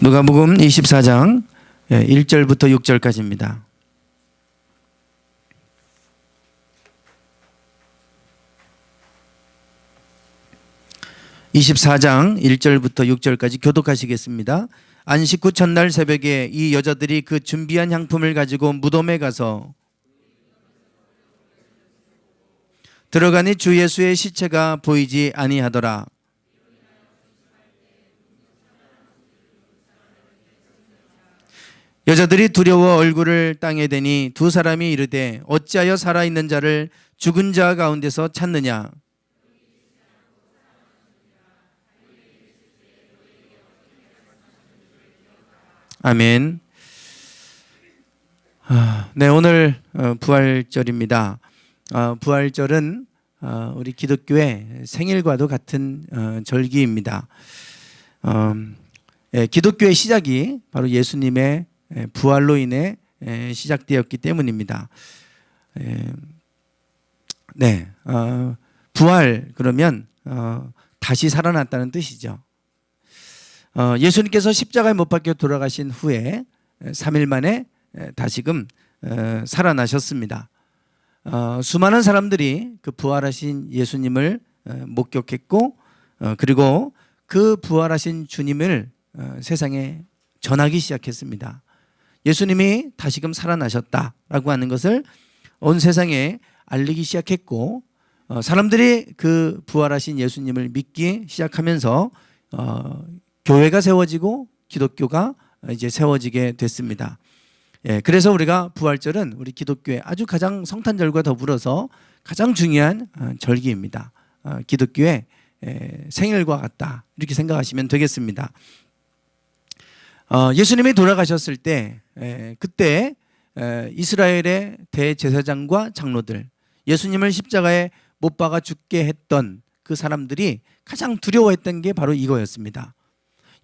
누가복음 24장 1절부터 6절까지입니다. (24장) 1절부터 6절까지 교독하시겠습니다. 안식 후 첫날 새벽에 이 여자들이 그 준비한 향품을 가지고 무덤에 가서 들어가니 주 예수의 시체가 보이지 아니하더라. 여자들이 두려워 얼굴을 땅에 대니 두 사람이 이르되 어찌하여 살아있는 자를 죽은 자 가운데서 찾느냐. 아멘. 네, 오늘 부활절입니다. 부활절은 우리 기독교의 생일과도 같은 절기입니다. 기독교의 시작이 바로 예수님의 부활로 인해 시작되었기 때문입니다. 네, 부활 그러면 다시 살아났다는 뜻이죠. 예수님께서 십자가에 못 박혀 돌아가신 후에 3일 만에 다시금 살아나셨습니다. 수많은 사람들이 그 부활하신 예수님을 목격했고 그리고 그 부활하신 주님을 세상에 전하기 시작했습니다. 예수님이 다시금 살아나셨다라고 하는 것을 온 세상에 알리기 시작했고 사람들이 그 부활하신 예수님을 믿기 시작하면서 교회가 세워지고 기독교가 이제 세워지게 됐습니다. 그래서 우리가 부활절은 우리 기독교의 아주 가장 성탄절과 더불어서 가장 중요한 절기입니다. 기독교의 생일과 같다 이렇게 생각하시면 되겠습니다. 예수님이 돌아가셨을 때 그때 이스라엘의 대제사장과 장로들, 예수님을 십자가에 못 박아 죽게 했던 그 사람들이 가장 두려워했던 게 바로 이거였습니다.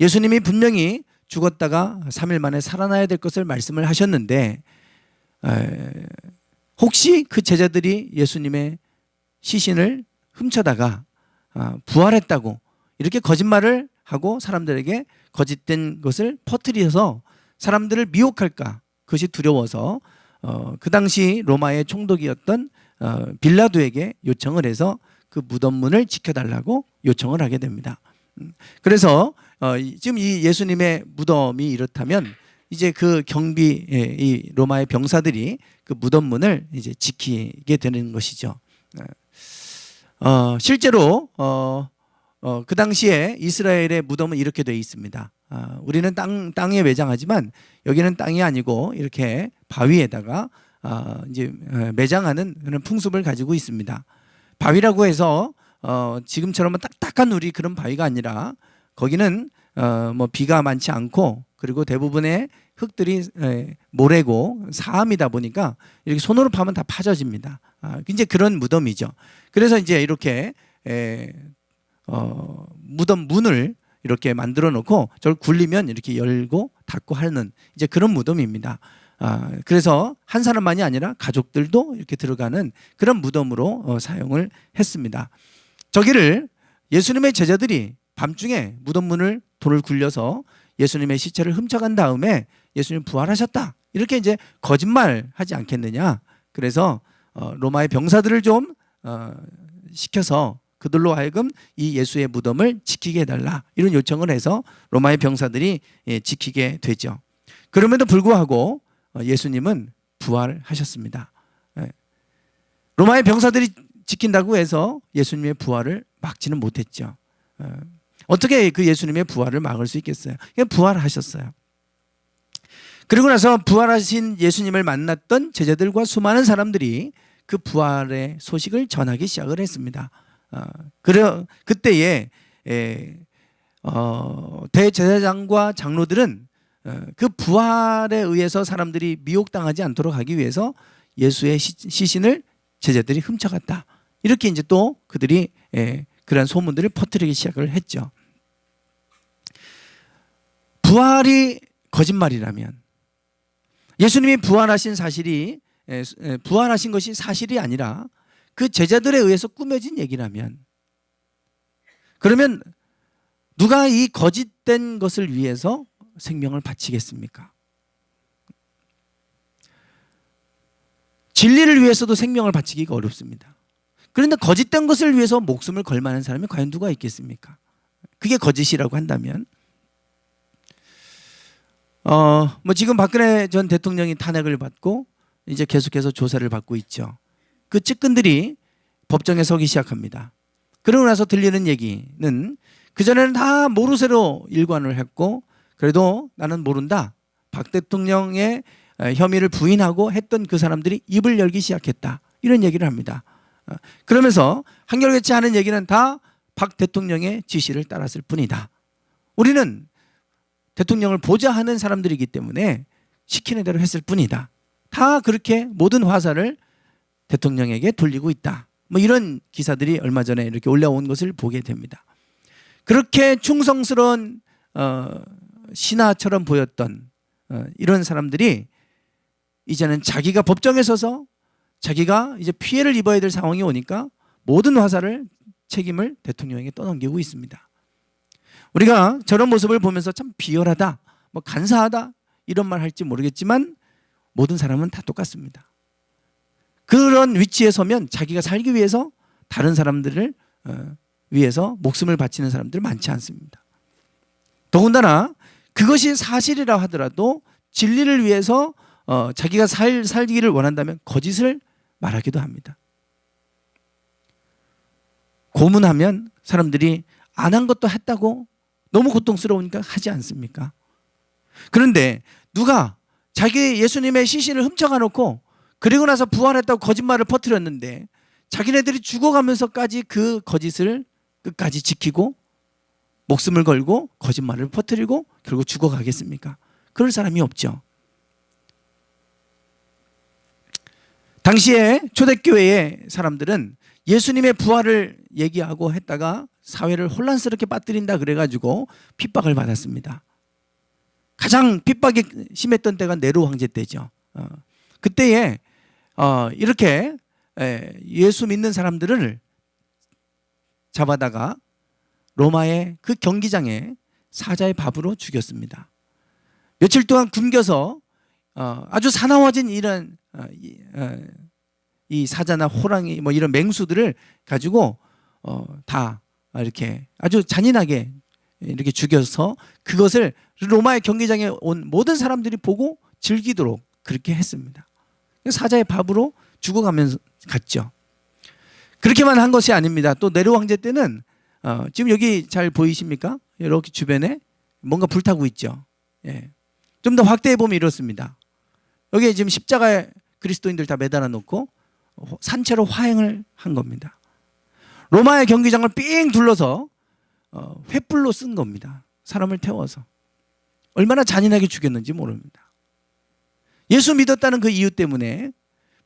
예수님이 분명히 죽었다가 3일 만에 살아나야 될 것을 말씀을 하셨는데 혹시 그 제자들이 예수님의 시신을 훔쳐다가 부활했다고 이렇게 거짓말을 하고 사람들에게 거짓된 것을 퍼뜨려서 사람들을 미혹할까, 그것이 두려워서 그 당시 로마의 총독이었던 빌라도에게 요청을 해서 그 무덤 문을 지켜달라고 요청을 하게 됩니다. 그래서 지금 이 예수님의 무덤이 이렇다면 이제 그 경비 이 로마의 병사들이 그 무덤 문을 이제 지키게 되는 것이죠. 실제로 그 당시에 이스라엘의 무덤은 이렇게 되어 있습니다. 우리는 땅에 매장하지만 여기는 땅이 아니고 이렇게 바위에다가 이제 매장하는 그런 풍습을 가지고 있습니다. 바위라고 해서 지금처럼 딱딱한 우리 그런 바위가 아니라 거기는 뭐 비가 많지 않고 그리고 대부분의 흙들이 모래고 사암이다 보니까 이렇게 손으로 파면 다 파져집니다. 이제 그런 무덤이죠. 그래서 이제 이렇게 무덤 문을 이렇게 만들어 놓고 저를 굴리면 이렇게 열고 닫고 하는 이제 그런 무덤입니다. 그래서 한 사람만이 아니라 가족들도 이렇게 들어가는 그런 무덤으로 사용을 했습니다. 저기를 예수님의 제자들이 밤중에 무덤 문을 돌을 굴려서 예수님의 시체를 훔쳐간 다음에 예수님 부활하셨다 이렇게 이제 거짓말하지 않겠느냐. 그래서 로마의 병사들을 좀 시켜서 그들로 하여금 이 예수의 무덤을 지키게 해달라 이런 요청을 해서 로마의 병사들이 지키게 되죠. 그럼에도 불구하고 예수님은 부활하셨습니다. 로마의 병사들이 지킨다고 해서 예수님의 부활을 막지는 못했죠. 어떻게 그 예수님의 부활을 막을 수 있겠어요? 그냥 부활하셨어요. 그리고 나서 부활하신 예수님을 만났던 제자들과 수많은 사람들이 그 부활의 소식을 전하기 시작을 했습니다. 그때에 대제사장과 장로들은 그 부활에 의해서 사람들이 미혹당하지 않도록 하기 위해서 예수의 시신을 제자들이 훔쳐갔다. 이렇게 이제 또 그들이 그런 소문들을 퍼뜨리기 시작을 했죠. 부활이 거짓말이라면, 예수님이 부활하신 사실이 부활하신 것이 사실이 아니라 그 제자들에 의해서 꾸며진 얘기라면, 그러면 누가 이 거짓된 것을 위해서 생명을 바치겠습니까? 진리를 위해서도 생명을 바치기가 어렵습니다. 그런데 거짓된 것을 위해서 목숨을 걸 만한 사람이 과연 누가 있겠습니까? 그게 거짓이라고 한다면 지금 박근혜 전 대통령이 탄핵을 받고 이제 계속해서 조사를 받고 있죠. 그 측근들이 법정에 서기 시작합니다. 그러고 나서 들리는 얘기는 그전에는 다 모르쇠로 일관을 했고 그래도 나는 모른다. 박 대통령의 혐의를 부인하고 했던 그 사람들이 입을 열기 시작했다. 이런 얘기를 합니다. 그러면서 한결같이 하는 얘기는 다 박 대통령의 지시를 따랐을 뿐이다. 우리는 대통령을 보좌하는 사람들이기 때문에 시키는 대로 했을 뿐이다. 다 그렇게 모든 화살을 대통령에게 돌리고 있다. 이런 기사들이 얼마 전에 이렇게 올라온 것을 보게 됩니다. 그렇게 충성스러운 신하처럼 보였던 이런 사람들이 이제는 자기가 법정에 서서 자기가 이제 피해를 입어야 될 상황이 오니까 모든 화살을 책임을 대통령에게 떠넘기고 있습니다. 우리가 저런 모습을 보면서 참 비열하다, 간사하다 이런 말 할지 모르겠지만 모든 사람은 다 똑같습니다. 그런 위치에 서면 자기가 살기 위해서 다른 사람들을 위해서 목숨을 바치는 사람들 많지 않습니다. 더군다나 그것이 사실이라 하더라도 진리를 위해서 자기가 살기를 원한다면 거짓을 말하기도 합니다. 고문하면 사람들이 안 한 것도 했다고 너무 고통스러우니까 하지 않습니까? 그런데 누가 자기 예수님의 시신을 훔쳐가 놓고 그리고 나서 부활했다고 거짓말을 퍼뜨렸는데 자기네들이 죽어가면서까지 그 거짓을 끝까지 지키고 목숨을 걸고 거짓말을 퍼뜨리고 결국 죽어가겠습니까? 그럴 사람이 없죠. 당시에 초대교회의 사람들은 예수님의 부활을 얘기하고 했다가 사회를 혼란스럽게 빠뜨린다 그래가지고 핍박을 받았습니다. 가장 핍박이 심했던 때가 네로 황제 때죠. 그때에 이렇게 예수 믿는 사람들을 잡아다가 로마의 그 경기장에 사자의 밥으로 죽였습니다. 며칠 동안 굶겨서 아주 사나워진 이런 이 사자나 호랑이 이런 맹수들을 가지고 다 이렇게 아주 잔인하게 이렇게 죽여서 그것을 로마의 경기장에 온 모든 사람들이 보고 즐기도록 그렇게 했습니다. 사자의 밥으로 죽어가면서 갔죠. 그렇게만 한 것이 아닙니다. 또 네로 황제 때는 지금 여기 잘 보이십니까? 이렇게 주변에 뭔가 불타고 있죠. 예. 좀 더 확대해 보면 이렇습니다. 여기에 지금 십자가에 그리스도인들 다 매달아 놓고 산채로 화행을 한 겁니다. 로마의 경기장을 삥 둘러서 횃불로 쓴 겁니다. 사람을 태워서. 얼마나 잔인하게 죽였는지 모릅니다. 예수 믿었다는 그 이유 때문에,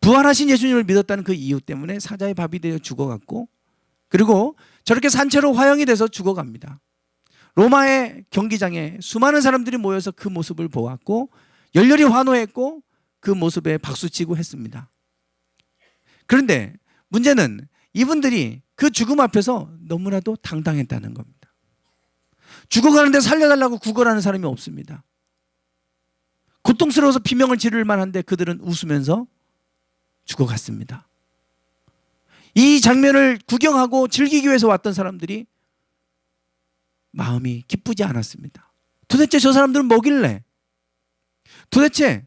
부활하신 예수님을 믿었다는 그 이유 때문에 사자의 밥이 되어 죽어갔고, 그리고 저렇게 산채로 화형이 돼서 죽어갑니다. 로마의 경기장에 수많은 사람들이 모여서 그 모습을 보았고 열렬히 환호했고 그 모습에 박수치고 했습니다. 그런데 문제는 이분들이 그 죽음 앞에서 너무나도 당당했다는 겁니다. 죽어가는데 살려달라고 구걸하는 사람이 없습니다. 고통스러워서 비명을 지를 만한데 그들은 웃으면서 죽어갔습니다. 이 장면을 구경하고 즐기기 위해서 왔던 사람들이 마음이 기쁘지 않았습니다. 도대체 저 사람들은 뭐길래? 도대체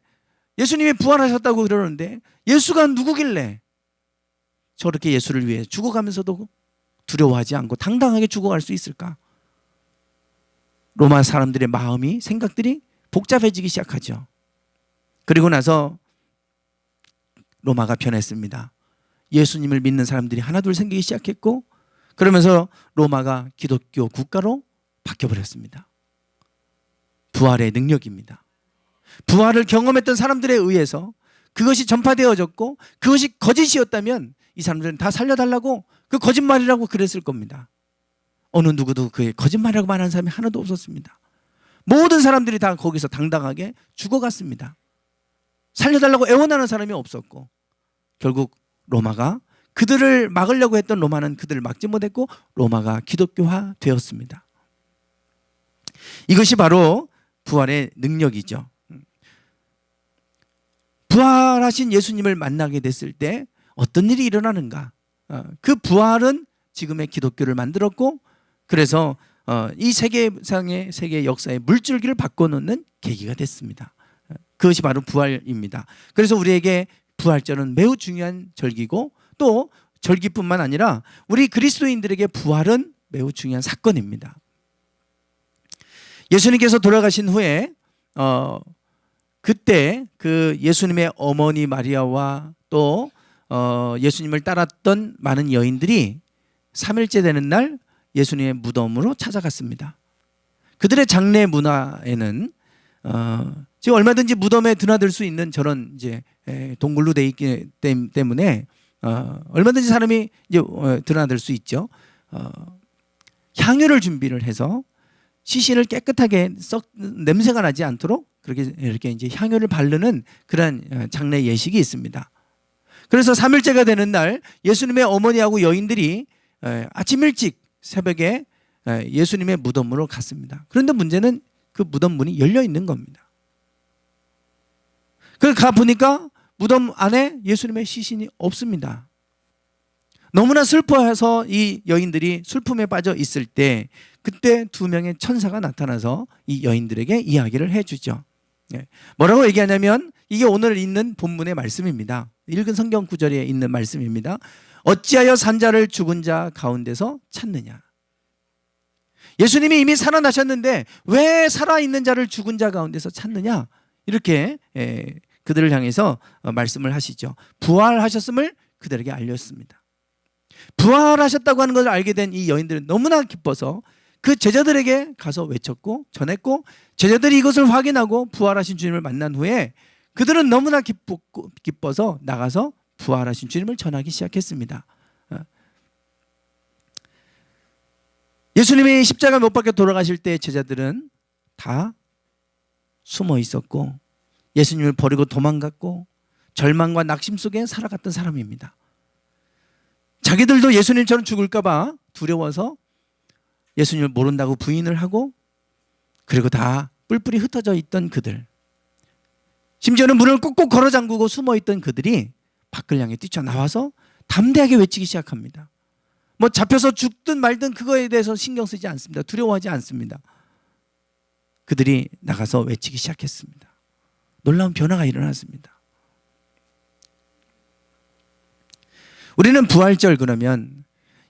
예수님이 부활하셨다고 그러는데 예수가 누구길래 저렇게 예수를 위해 죽어가면서도 두려워하지 않고 당당하게 죽어갈 수 있을까? 로마 사람들의 마음이, 생각들이 복잡해지기 시작하죠. 그리고 나서 로마가 변했습니다. 예수님을 믿는 사람들이 하나둘 생기기 시작했고, 그러면서 로마가 기독교 국가로 바뀌어버렸습니다. 부활의 능력입니다. 부활을 경험했던 사람들에 의해서 그것이 전파되어졌고, 그것이 거짓이었다면 이 사람들은 다 살려달라고, 그 거짓말이라고 그랬을 겁니다. 어느 누구도 그게 거짓말이라고 말하는 사람이 하나도 없었습니다. 모든 사람들이 다 거기서 당당하게 죽어갔습니다. 살려달라고 애원하는 사람이 없었고, 결국 로마가, 그들을 막으려고 했던 로마는 그들을 막지 못했고 로마가 기독교화 되었습니다. 이것이 바로 부활의 능력이죠. 부활하신 예수님을 만나게 됐을 때 어떤 일이 일어나는가? 그 부활은 지금의 기독교를 만들었고, 그래서 이 세계상의 세계 역사의 물줄기를 바꿔놓는 계기가 됐습니다. 그것이 바로 부활입니다. 그래서 우리에게 부활절은 매우 중요한 절기고, 또 절기뿐만 아니라 우리 그리스도인들에게 부활은 매우 중요한 사건입니다. 예수님께서 돌아가신 후에 그때 그 예수님의 어머니 마리아와 또 예수님을 따랐던 많은 여인들이 3일째 되는 날 예수님의 무덤으로 찾아갔습니다. 그들의 장례 문화에는 지금 얼마든지 무덤에 드나들 수 있는 저런 이제 동굴로 돼 있기 때문에 얼마든지 사람이 이제 드나들 수 있죠. 향유를 준비를 해서 시신을 깨끗하게 냄새가 나지 않도록 그렇게 이렇게 이제 향유를 바르는 그런 장례 예식이 있습니다. 그래서 3일째가 되는 날 예수님의 어머니하고 여인들이 아침 일찍 새벽에 예수님의 무덤으로 갔습니다. 그런데 문제는 그 무덤 문이 열려 있는 겁니다. 그래서 가 보니까 무덤 안에 예수님의 시신이 없습니다. 너무나 슬퍼해서 이 여인들이 슬픔에 빠져 있을 때 그때 두 명의 천사가 나타나서 이 여인들에게 이야기를 해주죠. 뭐라고 얘기하냐면 이게 오늘 있는 본문의 말씀입니다. 읽은 성경 구절에 있는 말씀입니다. 어찌하여 산자를 죽은 자 가운데서 찾느냐. 예수님이 이미 살아나셨는데 왜 살아있는 자를 죽은 자 가운데서 찾느냐. 이렇게 그들을 향해서 말씀을 하시죠. 부활하셨음을 그들에게 알렸습니다. 부활하셨다고 하는 것을 알게 된 이 여인들은 너무나 기뻐서 그 제자들에게 가서 외쳤고 전했고, 제자들이 이것을 확인하고 부활하신 주님을 만난 후에 그들은 너무나 기뻐서 나가서 부활하신 주님을 전하기 시작했습니다. 예수님이 십자가 못 박혀 돌아가실 때 제자들은 다 숨어 있었고 예수님을 버리고 도망갔고 절망과 낙심 속에 살아갔던 사람입니다. 자기들도 예수님처럼 죽을까 봐 두려워서 예수님을 모른다고 부인을 하고, 그리고 다 뿔뿔이 흩어져 있던 그들, 심지어는 문을 꾹꾹 걸어 잠그고 숨어 있던 그들이 밖을 향해 뛰쳐나와서 담대하게 외치기 시작합니다. 뭐 잡혀서 죽든 말든 그거에 대해서 신경 쓰지 않습니다. 두려워하지 않습니다. 그들이 나가서 외치기 시작했습니다. 놀라운 변화가 일어났습니다. 우리는 부활절 그러면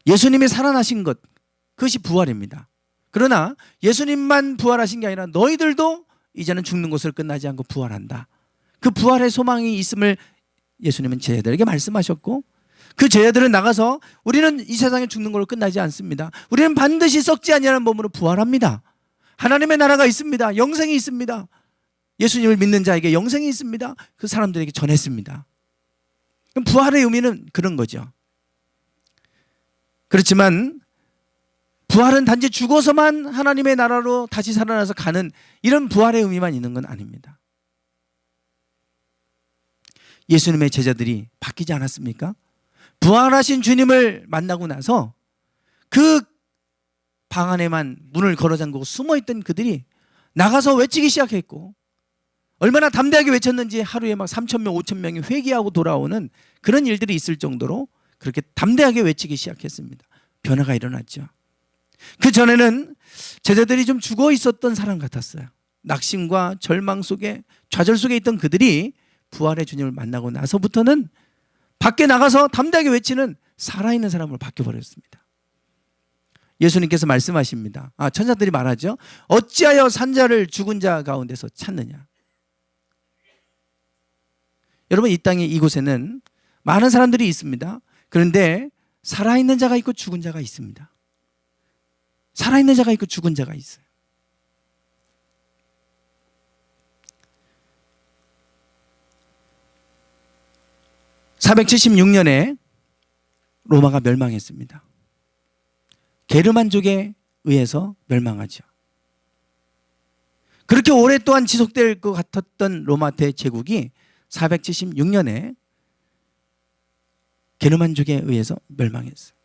예수님이 살아나신 것, 그것이 부활입니다. 그러나 예수님만 부활하신 게 아니라 너희들도 이제는 죽는 것으로 끝나지 않고 부활한다. 그 부활의 소망이 있음을 예수님은 제자들에게 말씀하셨고, 그 제자들은 나가서 우리는 이 세상에 죽는 걸로 끝나지 않습니다. 우리는 반드시 썩지 아니하는 몸으로 부활합니다. 하나님의 나라가 있습니다. 영생이 있습니다. 예수님을 믿는 자에게 영생이 있습니다. 그 사람들에게 전했습니다. 그럼 부활의 의미는 그런 거죠. 그렇지만 부활은 단지 죽어서만 하나님의 나라로 다시 살아나서 가는 이런 부활의 의미만 있는 건 아닙니다. 예수님의 제자들이 바뀌지 않았습니까? 부활하신 주님을 만나고 나서 그 방 안에만 문을 걸어 잠그고 숨어있던 그들이 나가서 외치기 시작했고, 얼마나 담대하게 외쳤는지 하루에 막 3,000명, 5,000명이 회개하고 돌아오는 그런 일들이 있을 정도로 그렇게 담대하게 외치기 시작했습니다. 변화가 일어났죠. 그 전에는 제자들이 좀 죽어 있었던 사람 같았어요. 낙심과 절망 속에, 좌절 속에 있던 그들이 부활의 주님을 만나고 나서부터는 밖에 나가서 담대하게 외치는 살아있는 사람으로 바뀌어버렸습니다. 예수님께서 말씀하십니다. 천사들이 말하죠. 어찌하여 산자를 죽은 자 가운데서 찾느냐. 여러분, 이 땅에 이곳에는 많은 사람들이 있습니다. 그런데 살아있는 자가 있고 죽은 자가 있습니다. 살아있는 자가 있고 죽은 자가 있어요. (476년에) 로마가 멸망했습니다. 게르만족에 의해서 멸망하죠. 그렇게 오랫동안 지속될 것 같았던 로마 대제국이 476년에 게르만족에 의해서 멸망했어요.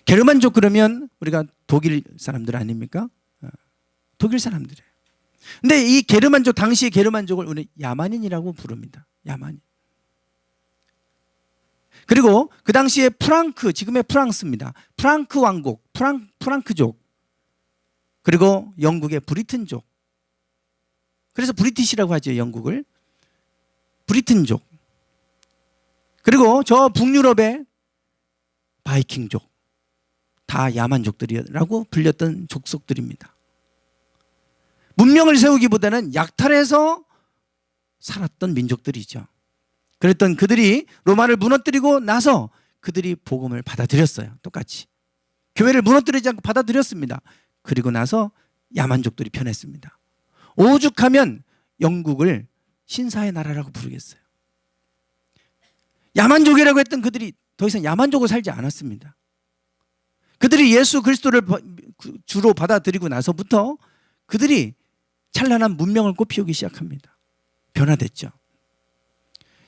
게르만족 그러면 우리가 독일 사람들 아닙니까? 독일 사람들이에요. 근데 이 게르만족, 당시의 게르만족을 우리 야만인이라고 부릅니다. 야만인. 그리고 그 당시에 프랑크, 지금의 프랑스입니다. 프랑크 왕국, 프랑크족, 그리고 영국의 브리튼족. 그래서 브리티시라고 하죠, 영국을. 브리튼족. 그리고 저 북유럽의 바이킹족. 다 야만족들이라고 불렸던 족속들입니다. 문명을 세우기보다는 약탈해서 살았던 민족들이죠. 그랬던 그들이 로마를 무너뜨리고 나서 그들이 복음을 받아들였어요. 똑같이. 교회를 무너뜨리지 않고 받아들였습니다. 그리고 나서 야만족들이 편했습니다. 오죽하면 영국을 신사의 나라라고 부르겠어요. 야만족이라고 했던 그들이 더 이상 야만족으로 살지 않았습니다. 그들이 예수 그리스도를 주로 받아들이고 나서부터 그들이 찬란한 문명을 꽃피우기 시작합니다. 변화됐죠.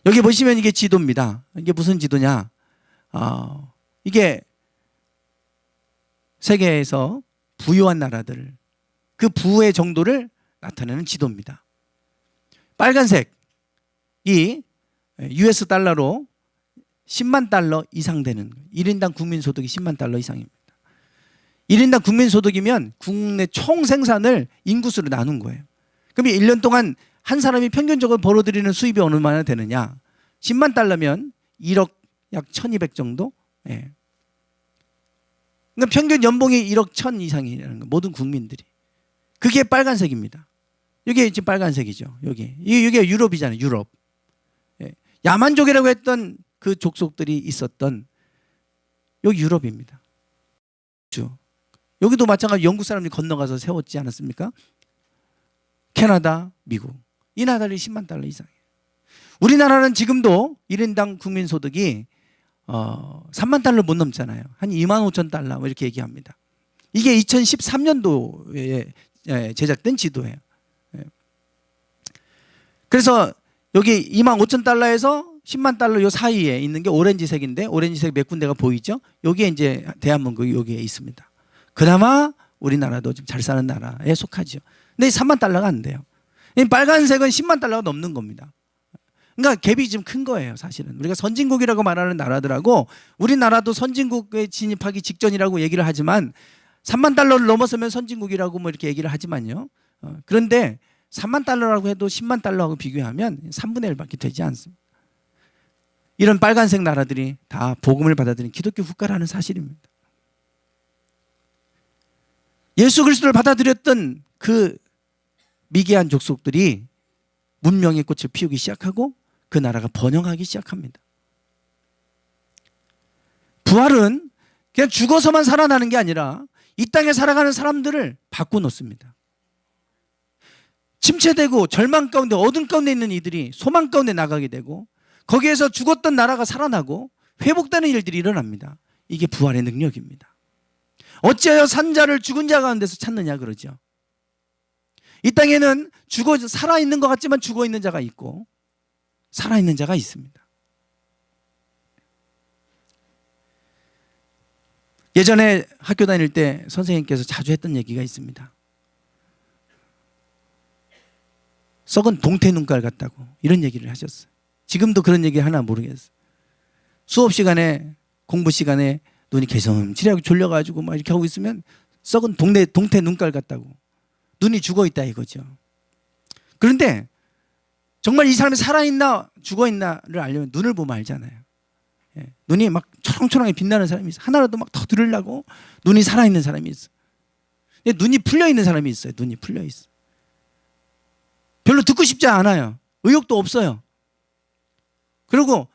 여기 보시면 이게 지도입니다. 이게 무슨 지도냐? 이게 세계에서 부유한 나라들, 그 부의 정도를 나타내는 지도입니다. 빨간색이 US 달러로 10만 달러 이상 되는 거예요. 1인당 국민소득이 10만 달러 이상입니다. 1인당 국민소득이면 국내 총 생산을 인구수로 나눈 거예요. 그럼 1년 동안 한 사람이 평균적으로 벌어들이는 수입이 얼마나 되느냐? 10만 달러면 1억 약 1200 정도? 예. 그러니까 평균 연봉이 1억 1000 이상이라는 거, 모든 국민들이. 그게 빨간색입니다. 이게 지금 빨간색이죠. 이게 유럽이잖아요. 유럽. 예. 야만족이라고 했던 그 족속들이 있었던 여기 유럽입니다. 여기도 마찬가지로 영국 사람들이 건너가서 세웠지 않았습니까? 캐나다, 미국. 이 나라들이 10만 달러 이상이에요. 우리나라는 지금도 1인당 국민소득이 3만 달러 못 넘잖아요. 한 2만 5천 달러 뭐 이렇게 얘기합니다. 이게 2013년도에 제작된 지도예요. 그래서 여기 2만 5천 달러에서 10만 달러 요 사이에 있는 게 오렌지색인데, 오렌지색 몇 군데가 보이죠? 여기에 이제 대한민국이 여기에 있습니다. 그나마 우리나라도 좀 잘 사는 나라에 속하죠. 근데 3만 달러가 안 돼요. 빨간색은 10만 달러가 넘는 겁니다. 그러니까 갭이 좀 큰 거예요, 사실은. 우리가 선진국이라고 말하는 나라들하고 우리나라도 선진국에 진입하기 직전이라고 얘기를 하지만 3만 달러를 넘어서면 선진국이라고 뭐 이렇게 얘기를 하지만요. 그런데 3만 달러라고 해도 10만 달러하고 비교하면 3분의 1밖에 되지 않습니다. 이런 빨간색 나라들이 다 복음을 받아들인 기독교 국가라는 사실입니다. 예수 그리스도를 받아들였던 그 미개한 족속들이 문명의 꽃을 피우기 시작하고 그 나라가 번영하기 시작합니다. 부활은 그냥 죽어서만 살아나는 게 아니라 이 땅에 살아가는 사람들을 바꿔놓습니다. 침체되고 절망 가운데 어둠 가운데 있는 이들이 소망 가운데 나가게 되고 거기에서 죽었던 나라가 살아나고 회복되는 일들이 일어납니다. 이게 부활의 능력입니다. 어찌하여 산자를 죽은 자 가운데서 찾느냐 그러죠. 이 땅에는 살아있는 것 같지만 죽어있는 자가 있고 살아있는 자가 있습니다. 예전에 학교 다닐 때 선생님께서 자주 했던 얘기가 있습니다. 썩은 동태 눈깔 같다고 이런 얘기를 하셨어요. 지금도 그런 얘기 하나 모르겠어요. 수업 시간에 공부 시간에 눈이 개성질하고 졸려가지고 막 이렇게 하고 있으면 썩은 동태 눈깔 같다고 눈이 죽어있다 이거죠. 그런데 정말 이 사람이 살아있나 죽어있나를 알려면 눈을 보면 알잖아요. 예. 눈이 막 초롱초롱하게 빛나는 사람이 있어요. 하나라도 막 더 들으려고 눈이 살아있는 사람이 있어요. 눈이 풀려있는 사람이 있어요. 눈이 풀려있어요. 별로 듣고 싶지 않아요. 의욕도 없어요. 그리고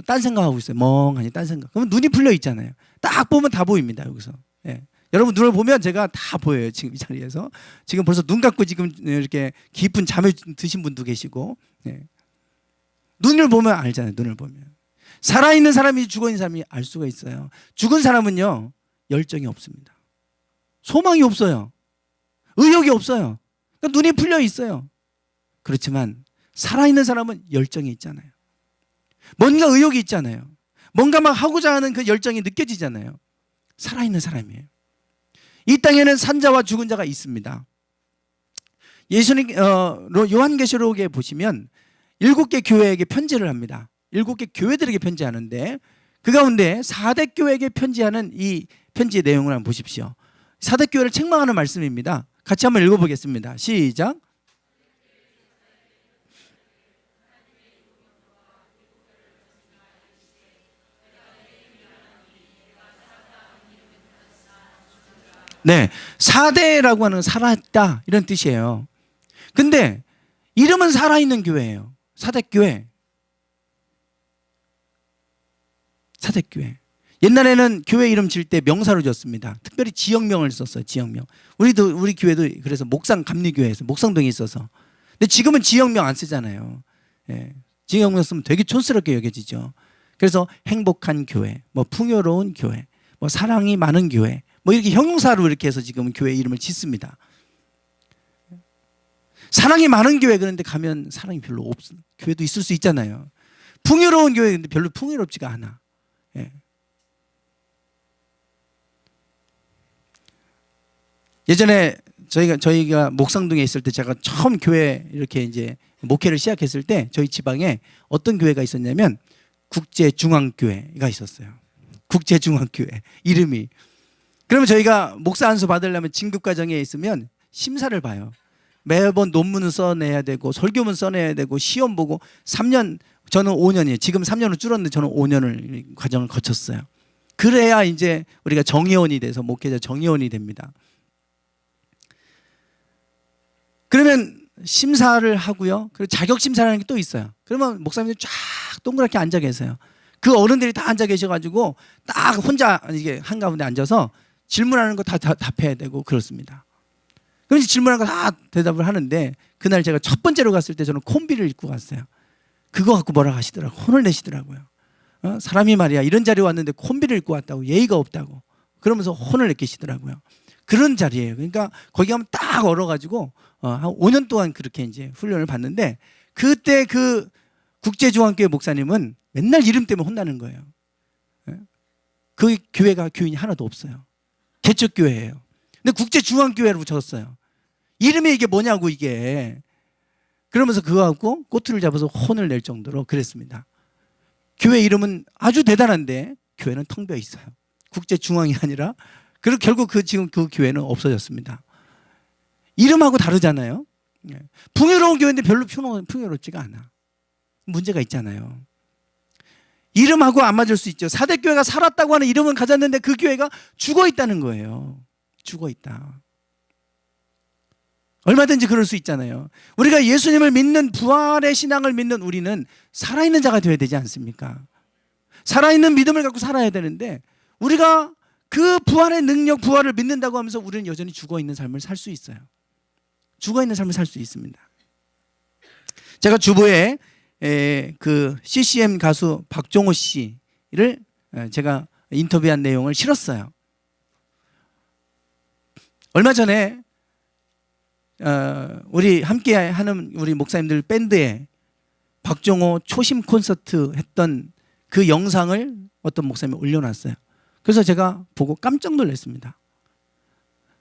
딴 생각하고 있어요. 멍하니 딴 생각. 그러면 눈이 풀려 있잖아요. 딱 보면 다 보입니다. 여기서. 예. 여러분 눈을 보면 제가 다 보여요. 지금 이 자리에서. 지금 벌써 눈 감고 지금 이렇게 깊은 잠을 드신 분도 계시고. 예. 눈을 보면 알잖아요. 눈을 보면. 살아있는 사람이 죽어있는 사람이 알 수가 있어요. 죽은 사람은요. 열정이 없습니다. 소망이 없어요. 의욕이 없어요. 그러니까 눈이 풀려 있어요. 그렇지만 살아있는 사람은 열정이 있잖아요. 뭔가 의욕이 있잖아요. 뭔가 막 하고자 하는 그 열정이 느껴지잖아요. 살아있는 사람이에요. 이 땅에는 산자와 죽은 자가 있습니다. 예수님 요한계시록에 보시면 7개 교회에게 편지를 합니다. 7개 교회들에게 편지하는데 그 가운데 4대 교회에게 편지하는 이 편지의 내용을 한번 보십시오. 4대 교회를 책망하는 말씀입니다. 같이 한번 읽어보겠습니다. 시작. 네, 4대라고 하는 살아있다 이런 뜻이에요. 근데 이름은 살아있는 교회예요. 4대 교회. 4대 교회. 옛날에는 교회 이름 질 때 명사로 졌습니다. 특별히 지역명을 썼어요. 지역명. 우리 교회도 그래서 목상 감리교회에서 목상동에 있어서. 근데 지금은 지역명 안 쓰잖아요. 예. 지역명 쓰면 되게 촌스럽게 여겨지죠. 그래서 행복한 교회, 뭐 풍요로운 교회, 뭐 사랑이 많은 교회, 뭐 이렇게 형용사로 이렇게 해서 지금 교회 이름을 짓습니다. 사랑이 많은 교회 그런데 가면 사랑이 별로 없어. 교회도 있을 수 있잖아요. 풍요로운 교회 근데 별로 풍요롭지가 않아. 예. 예전에 저희가 목상동에 있을 때 제가 처음 교회 이렇게 이제 목회를 시작했을 때 저희 지방에 어떤 교회가 있었냐면 국제중앙교회가 있었어요. 국제중앙교회 이름이. 그러면 저희가 목사 안수 받으려면 진급과정에 있으면 심사를 봐요. 매번 논문을 써내야 되고 설교문 써내야 되고 시험 보고 3년, 저는 5년이에요. 지금 3년을 줄었는데 저는 5년을 과정을 거쳤어요. 그래야 이제 우리가 정의원이 돼서 목회자 정의원이 됩니다. 그러면 심사를 하고요. 그리고 자격 심사라는 게 또 있어요. 그러면 목사님들 쫙 동그랗게 앉아 계세요. 그 어른들이 다 앉아 계셔가지고 딱 혼자 이게 한가운데 앉아서 질문하는 거 다 답해야 되고 그렇습니다. 그럼 이제 질문하는 거 다 대답을 하는데 그날 제가 첫 번째로 갔을 때 저는 콤비를 입고 갔어요. 그거 갖고 뭐라 하시더라고. 혼을 내시더라고요. 사람이 말이야 이런 자리에 왔는데 콤비를 입고 왔다고 예의가 없다고 그러면서 혼을 내키시더라고요. 그런 자리예요. 그러니까 거기 가면 딱 얼어가지고 한 5년 동안 그렇게 이제 훈련을 받는데 그때 그 국제중앙교회 목사님은 맨날 이름 때문에 혼나는 거예요. 그 교회가 교인이 하나도 없어요. 개척교회예요. 근데 국제중앙교회로 붙였어요. 이름이 이게 뭐냐고 이게. 그러면서 그거 갖고 꼬투리를 잡아서 혼을 낼 정도로 그랬습니다. 교회 이름은 아주 대단한데 교회는 텅 비어 있어요. 국제중앙이 아니라 그리고 결국 지금 그 교회는 없어졌습니다. 이름하고 다르잖아요. 풍요로운 교회인데 별로 풍요롭지가 않아. 문제가 있잖아요. 이름하고 안 맞을 수 있죠. 4대 교회가 살았다고 하는 이름은 가졌는데 그 교회가 죽어 있다는 거예요. 죽어 있다. 얼마든지 그럴 수 있잖아요. 우리가 예수님을 믿는 부활의 신앙을 믿는 우리는 살아있는 자가 되어야 되지 않습니까? 살아있는 믿음을 갖고 살아야 되는데 우리가 그 부활의 능력, 부활을 믿는다고 하면서 우리는 여전히 죽어있는 삶을 살 수 있어요. 죽어있는 삶을 살 수 있습니다. 제가 주보에 그 CCM 가수 박종호 씨를 제가 인터뷰한 내용을 실었어요. 얼마 전에 우리 함께 하는 우리 목사님들 밴드에 박종호 초심 콘서트 했던 그 영상을 어떤 목사님이 올려놨어요. 그래서 제가 보고 깜짝 놀랐습니다.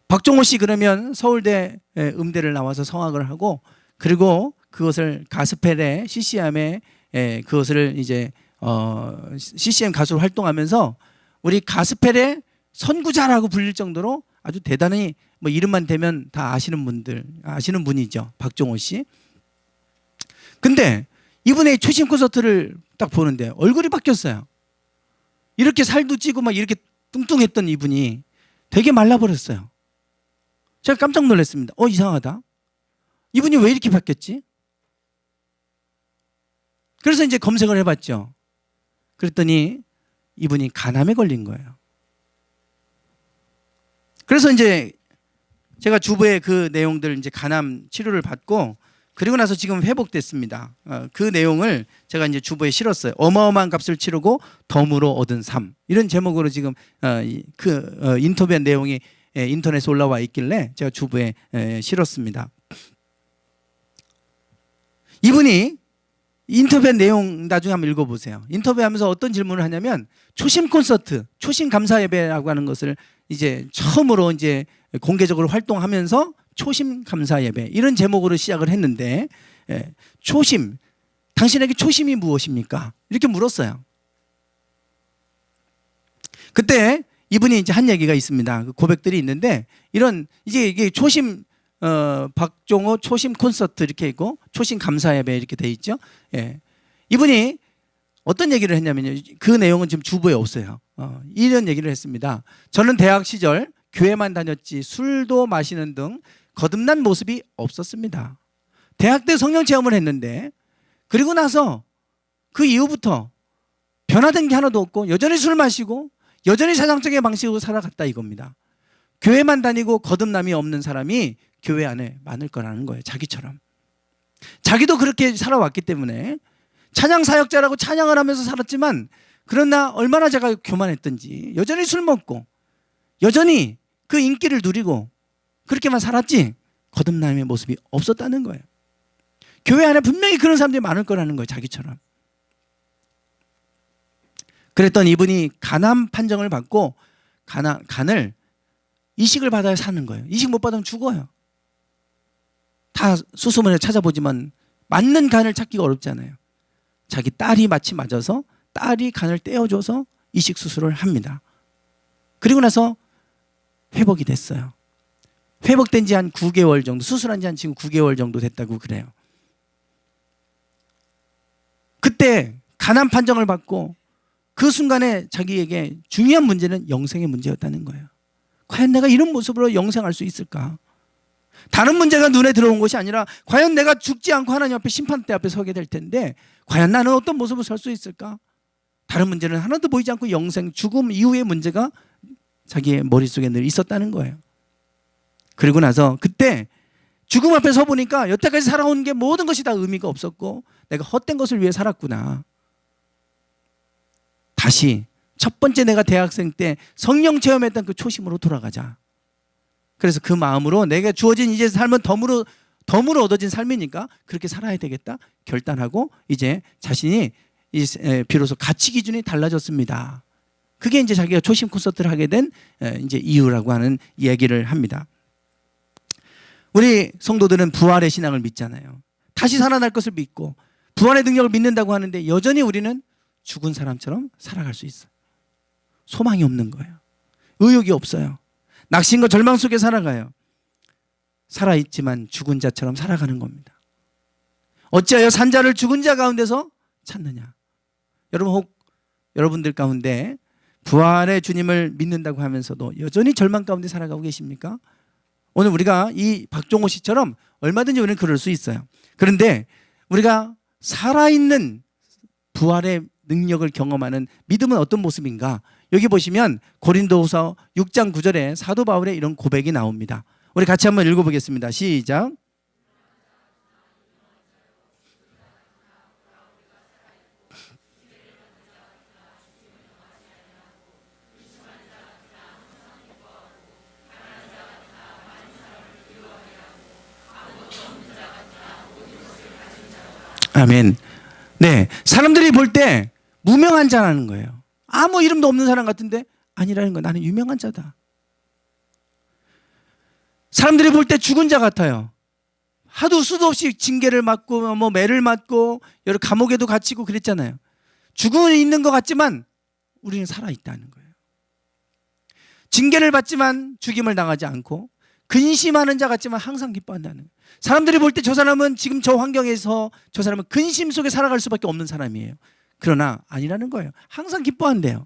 박종호 씨 그러면 서울대 음대를 나와서 성악을 하고 그리고 그것을 가스펠에 CCM에 그것을 이제 CCM 가수로 활동하면서 우리 가스펠의 선구자라고 불릴 정도로 아주 대단히 뭐 이름만 대면 다 아시는 분이죠. 박종호 씨. 근데 이분의 초심 콘서트를 딱 보는데 얼굴이 바뀌었어요. 이렇게 살도 찌고 막 이렇게 뚱뚱했던 이분이 되게 말라버렸어요. 제가 깜짝 놀랐습니다. 이상하다. 이분이 왜 이렇게 바뀌었지? 그래서 이제 검색을 해봤죠. 그랬더니 이분이 간암에 걸린 거예요. 그래서 이제 제가 주부의 그 내용들 이제 간암 치료를 받고 그리고 나서 지금 회복됐습니다. 그 내용을 제가 이제 주보에 실었어요. 어마어마한 값을 치르고 덤으로 얻은 삶. 이런 제목으로 지금 인터뷰한 내용이 인터넷에 올라와 있길래 제가 주보에 실었습니다. 이분이 인터뷰한 내용 나중에 한번 읽어보세요. 인터뷰하면서 어떤 질문을 하냐면 초심 콘서트, 초심 감사 예배라고 하는 것을 이제 처음으로 이제 공개적으로 활동하면서 초심 감사 예배 이런 제목으로 시작을 했는데 초심, 당신에게 초심이 무엇입니까? 이렇게 물었어요. 그때 이분이 이제 한 얘기가 있습니다. 고백들이 있는데 이런 이게 초심 박종호 초심 콘서트 이렇게 있고 초심 감사 예배 이렇게 돼 있죠. 이분이 어떤 얘기를 했냐면요. 그 내용은 지금 주보에 없어요. 이런 얘기를 했습니다. 저는 대학 시절 교회만 다녔지 술도 마시는 등 거듭난 모습이 없었습니다. 대학 때 성령 체험을 했는데 그리고 나서 그 이후부터 변화된 게 하나도 없고 여전히 술 마시고 여전히 사상적인 방식으로 살아갔다 이겁니다. 교회만 다니고 거듭남이 없는 사람이 교회 안에 많을 거라는 거예요. 자기처럼. 자기도 그렇게 살아왔기 때문에 찬양 사역자라고 찬양을 하면서 살았지만 그러나 얼마나 제가 교만했던지 여전히 술 먹고 여전히 그 인기를 누리고 그렇게만 살았지 거듭남의 모습이 없었다는 거예요. 교회 안에 분명히 그런 사람들이 많을 거라는 거예요. 자기처럼. 그랬더니 이분이 간암 판정을 받고 간을 이식을 받아야 사는 거예요. 이식 못 받으면 죽어요. 다 수소문에 찾아보지만 맞는 간을 찾기가 어렵잖아요. 자기 딸이 마침 맞아서 딸이 간을 떼어줘서 이식 수술을 합니다. 그리고 나서 회복이 됐어요. 회복된 지 한 9개월 정도, 수술한 지 한 지금 9개월 정도 됐다고 그래요. 그때 간암 판정을 받고 그 순간에 자기에게 중요한 문제는 영생의 문제였다는 거예요. 과연 내가 이런 모습으로 영생할 수 있을까? 다른 문제가 눈에 들어온 것이 아니라 과연 내가 죽지 않고 하나님 앞에 심판대 앞에 서게 될 텐데 과연 나는 어떤 모습으로 설 수 있을까? 다른 문제는 하나도 보이지 않고 영생, 죽음 이후의 문제가 자기의 머릿속에 늘 있었다는 거예요. 그리고 나서 그때 죽음 앞에 서 보니까 여태까지 살아온 게 모든 것이 다 의미가 없었고 내가 헛된 것을 위해 살았구나. 다시 첫 번째 내가 대학생 때 성령 체험했던 그 초심으로 돌아가자. 그래서 그 마음으로 내가 주어진 이제 삶은 덤으로 얻어진 삶이니까 그렇게 살아야 되겠다 결단하고 이제 자신이 비로소 가치 기준이 달라졌습니다. 그게 이제 자기가 초심 콘서트를 하게 된 이제 이유라고 하는 이야기를 합니다. 우리 성도들은 부활의 신앙을 믿잖아요. 다시 살아날 것을 믿고 부활의 능력을 믿는다고 하는데 여전히 우리는 죽은 사람처럼 살아갈 수 있어요. 소망이 없는 거예요. 의욕이 없어요. 낙심과 절망 속에 살아가요. 살아있지만 죽은 자처럼 살아가는 겁니다. 어찌하여 산자를 죽은 자 가운데서 찾느냐. 여러분 혹 여러분들 가운데 부활의 주님을 믿는다고 하면서도 여전히 절망 가운데 살아가고 계십니까? 오늘 우리가 이 박종호 씨처럼 얼마든지 우리는 그럴 수 있어요. 그런데 우리가 살아있는 부활의 능력을 경험하는 믿음은 어떤 모습인가? 여기 보시면 고린도후서 6장 9절에 사도 바울의 이런 고백이 나옵니다. 우리 같이 한번 읽어보겠습니다. 시작. 아멘. 네, 사람들이 볼 때 무명한 자라는 거예요. 아무 이름도 없는 사람 같은데 아니라는 거예요. 나는 유명한 자다. 사람들이 볼 때 죽은 자 같아요. 하도 수도 없이 징계를 맞고 뭐 매를 맞고 여러 감옥에도 갇히고 그랬잖아요. 죽어 있는 것 같지만 우리는 살아있다는 거예요. 징계를 받지만 죽임을 당하지 않고 근심하는 자 같지만 항상 기뻐한다는 거예요. 사람들이 볼 때 저 사람은 지금 저 환경에서 저 사람은 근심 속에 살아갈 수밖에 없는 사람이에요. 그러나 아니라는 거예요. 항상 기뻐한대요.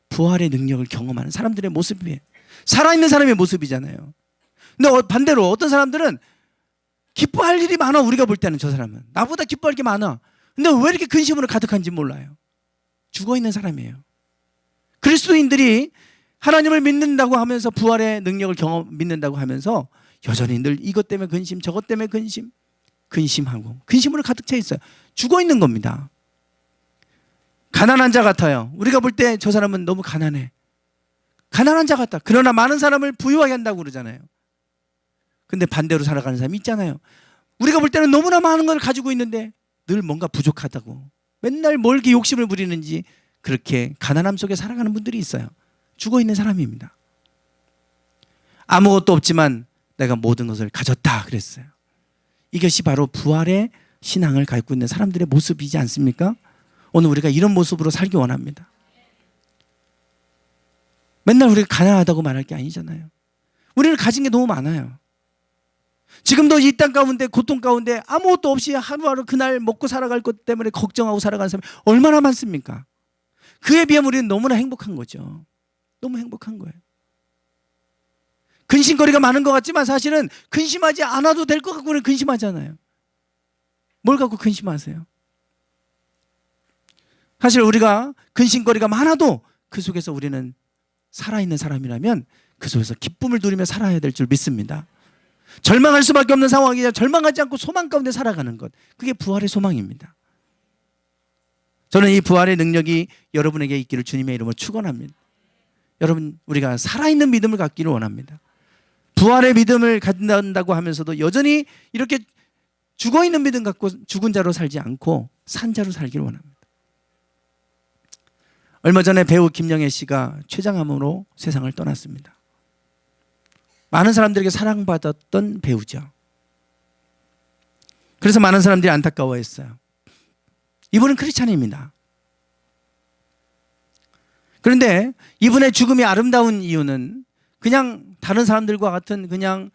부활의 능력을 경험하는 사람들의 모습이에요. 살아있는 사람의 모습이잖아요. 근데 반대로 어떤 사람들은 기뻐할 일이 많아. 우리가 볼 때는 저 사람은 나보다 기뻐할 게 많아. 근데 왜 이렇게 근심으로 가득한지 몰라요. 죽어있는 사람이에요. 그리스도인들이 하나님을 믿는다고 하면서 부활의 능력을 믿는다고 하면서 여전히 늘 이것 때문에 근심 저것 때문에 근심하고 근심으로 가득 차 있어요. 죽어있는 겁니다. 가난한 자 같아요. 우리가 볼 때 저 사람은 너무 가난해. 가난한 자 같다. 그러나 많은 사람을 부유하게 한다고 그러잖아요. 근데 반대로 살아가는 사람이 있잖아요. 우리가 볼 때는 너무나 많은 걸 가지고 있는데 늘 뭔가 부족하다고 맨날 뭘 이렇게 욕심을 부리는지 그렇게 가난함 속에 살아가는 분들이 있어요. 죽어있는 사람입니다. 아무것도 없지만 내가 모든 것을 가졌다 그랬어요. 이것이 바로 부활의 신앙을 갖고 있는 사람들의 모습이지 않습니까? 오늘 우리가 이런 모습으로 살기 원합니다. 맨날 우리가 가난하다고 말할 게 아니잖아요. 우리는 가진 게 너무 많아요. 지금도 이 땅 가운데 고통 가운데 아무것도 없이 하루하루 그날 먹고 살아갈 것 때문에 걱정하고 살아가는 사람이 얼마나 많습니까? 그에 비하면 우리는 너무나 행복한 거죠. 너무 행복한 거예요. 근심거리가 많은 것 같지만 사실은 근심하지 않아도 될 것 같고 우리는 근심하잖아요. 뭘 갖고 근심하세요? 사실 우리가 근심거리가 많아도 그 속에서 우리는 살아있는 사람이라면 그 속에서 기쁨을 누리며 살아야 될 줄 믿습니다. 절망할 수밖에 없는 상황이자 절망하지 않고 소망 가운데 살아가는 것, 그게 부활의 소망입니다. 저는 이 부활의 능력이 여러분에게 있기를 주님의 이름으로 축원합니다. 여러분, 우리가 살아있는 믿음을 갖기를 원합니다. 부활의 믿음을 갖는다고 하면서도 여전히 이렇게 죽어있는 믿음 갖고 죽은 자로 살지 않고 산 자로 살기를 원합니다. 얼마 전에 배우 김영애 씨가 췌장암으로 세상을 떠났습니다. 많은 사람들에게 사랑받았던 배우죠. 그래서 많은 사람들이 안타까워했어요. 이분은 크리스찬입니다. 그런데 이분의 죽음이 아름다운 이유는 그냥 다른 사람들과 같은 그냥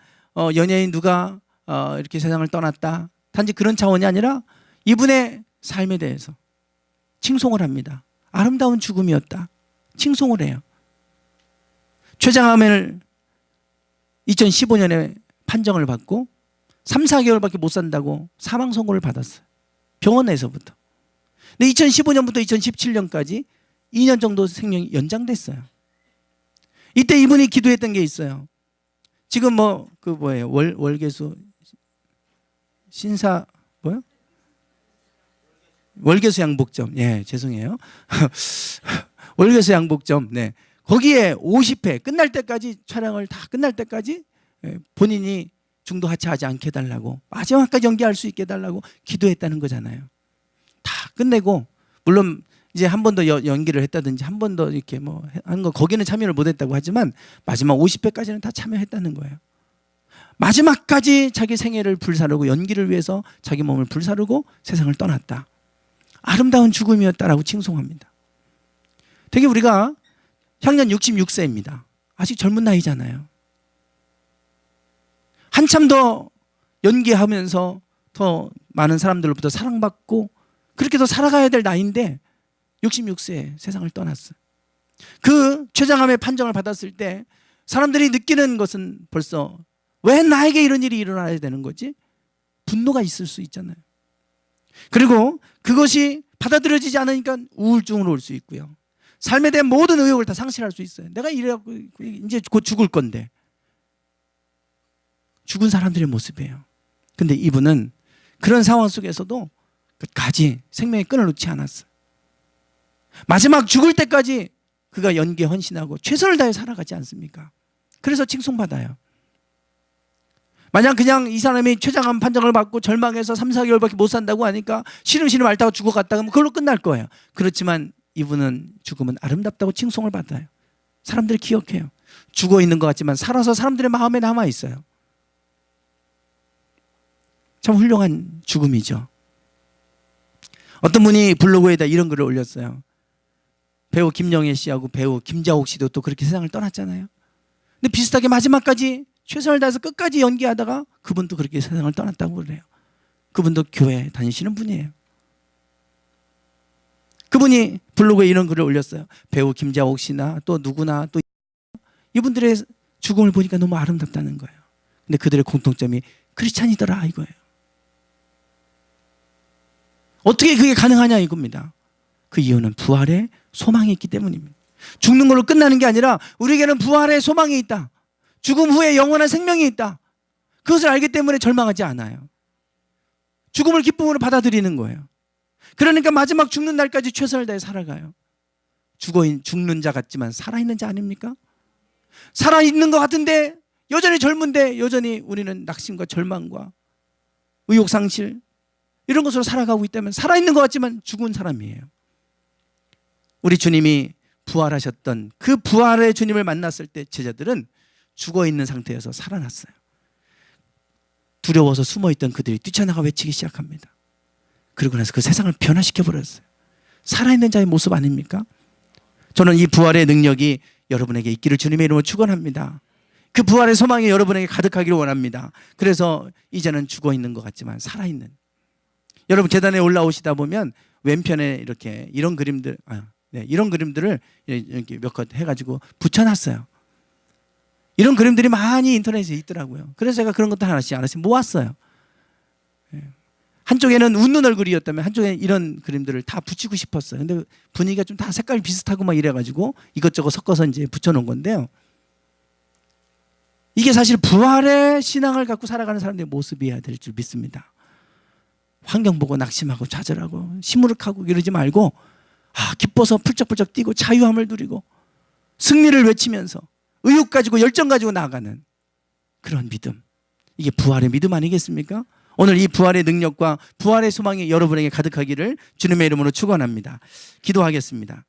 연예인 누가 이렇게 세상을 떠났다, 단지 그런 차원이 아니라 이분의 삶에 대해서 칭송을 합니다. 아름다운 죽음이었다, 칭송을 해요. 췌장암을 2015년에 판정을 받고 3, 4개월밖에 못 산다고 사망 선고를 받았어요. 병원에서부터. 근데 2015년부터 2017년까지 2년 정도 생명이 연장됐어요. 이때 이분이 기도했던 게 있어요. 지금 뭐예요? 월계수 신사 뭐요? 월계수 양복점. 예, 죄송해요. 월계수 양복점. 네. 거기에 50회 끝날 때까지, 촬영을 다 끝날 때까지 본인이 중도 하차하지 않게 해달라고, 마지막까지 연기할 수 있게 해달라고 기도했다는 거잖아요. 다 끝내고, 물론 이제 한 번 더 연기를 했다든지 한 번 더 이렇게 뭐 하는 거, 거기는 참여를 못했다고 하지만 마지막 50회까지는 다 참여했다는 거예요. 마지막까지 자기 생애를 불사르고 연기를 위해서 자기 몸을 불사르고 세상을 떠났다. 아름다운 죽음이었다라고 칭송합니다. 되게 우리가 향년 66세입니다. 아직 젊은 나이잖아요. 한참 더 연기하면서 더 많은 사람들로부터 사랑받고 그렇게 더 살아가야 될 나이인데 66세에 세상을 떠났어요. 그 췌장암의 판정을 받았을 때 사람들이 느끼는 것은 벌써 왜 나에게 이런 일이 일어나야 되는 거지? 분노가 있을 수 있잖아요. 그리고 그것이 받아들여지지 않으니까 우울증으로 올 수 있고요. 삶에 대한 모든 의욕을 다 상실할 수 있어요. 내가 이래갖고 이제 곧 죽을 건데. 죽은 사람들의 모습이에요. 근데 이분은 그런 상황 속에서도 끝까지 생명의 끈을 놓지 않았어요. 마지막 죽을 때까지 그가 연기에 헌신하고 최선을 다해 살아가지 않습니까? 그래서 칭송받아요. 만약 그냥 이 사람이 췌장암 판정을 받고 절망해서 3, 4개월밖에 못 산다고 하니까 시름시름 앓다가 죽어갔다가 그걸로 끝날 거예요. 그렇지만 이분은 죽음은 아름답다고 칭송을 받아요. 사람들이 기억해요. 죽어 있는 것 같지만 살아서 사람들의 마음에 남아 있어요. 참 훌륭한 죽음이죠. 어떤 분이 블로그에다 이런 글을 올렸어요. 배우 김영애 씨하고 배우 김자옥 씨도 또 그렇게 세상을 떠났잖아요. 근데 비슷하게 마지막까지 최선을 다해서 끝까지 연기하다가 그분도 그렇게 세상을 떠났다고 그래요. 그분도 교회 다니시는 분이에요. 그분이 블로그에 이런 글을 올렸어요. 배우 김자옥 씨나 또 누구나 또 이분들의 죽음을 보니까 너무 아름답다는 거예요. 근데 그들의 공통점이 크리스찬이더라 이거예요. 어떻게 그게 가능하냐 이겁니다. 그 이유는 부활의 소망이 있기 때문입니다. 죽는 걸로 끝나는 게 아니라 우리에게는 부활의 소망이 있다. 죽음 후에 영원한 생명이 있다. 그것을 알기 때문에 절망하지 않아요. 죽음을 기쁨으로 받아들이는 거예요. 그러니까 마지막 죽는 날까지 최선을 다해 살아가요. 죽는 자 같지만 살아있는 자 아닙니까? 살아있는 것 같은데 여전히 젊은데 여전히 우리는 낙심과 절망과 의욕상실 이런 것으로 살아가고 있다면 살아있는 것 같지만 죽은 사람이에요. 우리 주님이 부활하셨던 그 부활의 주님을 만났을 때 제자들은 죽어있는 상태에서 살아났어요. 두려워서 숨어있던 그들이 뛰쳐나가 외치기 시작합니다. 그러고 나서 그 세상을 변화시켜 버렸어요. 살아있는 자의 모습 아닙니까? 저는 이 부활의 능력이 여러분에게 있기를 주님의 이름으로 축원합니다. 그 부활의 소망이 여러분에게 가득하기를 원합니다. 그래서 이제는 죽어있는 것 같지만 살아있는, 여러분 계단에 올라오시다 보면 왼편에 이렇게 이런 그림들, 이런 그림들을 이렇게 몇 컷 해가지고 붙여놨어요. 이런 그림들이 많이 인터넷에 있더라고요. 그래서 제가 그런 것도 하나씩 모았어요. 한쪽에는 웃는 얼굴이었다면 한쪽에는 이런 그림들을 다 붙이고 싶었어요. 근데 분위기가 좀 다 색깔이 비슷하고 막 이래가지고 이것저것 섞어서 이제 붙여놓은 건데요. 이게 사실 부활의 신앙을 갖고 살아가는 사람들의 모습이어야 될 줄 믿습니다. 환경 보고 낙심하고 좌절하고 시무룩하고 이러지 말고 기뻐서 풀쩍풀쩍 뛰고 자유함을 누리고 승리를 외치면서 의욕 가지고 열정 가지고 나아가는 그런 믿음. 이게 부활의 믿음 아니겠습니까? 오늘 이 부활의 능력과 부활의 소망이 여러분에게 가득하기를 주님의 이름으로 축원합니다. 기도하겠습니다.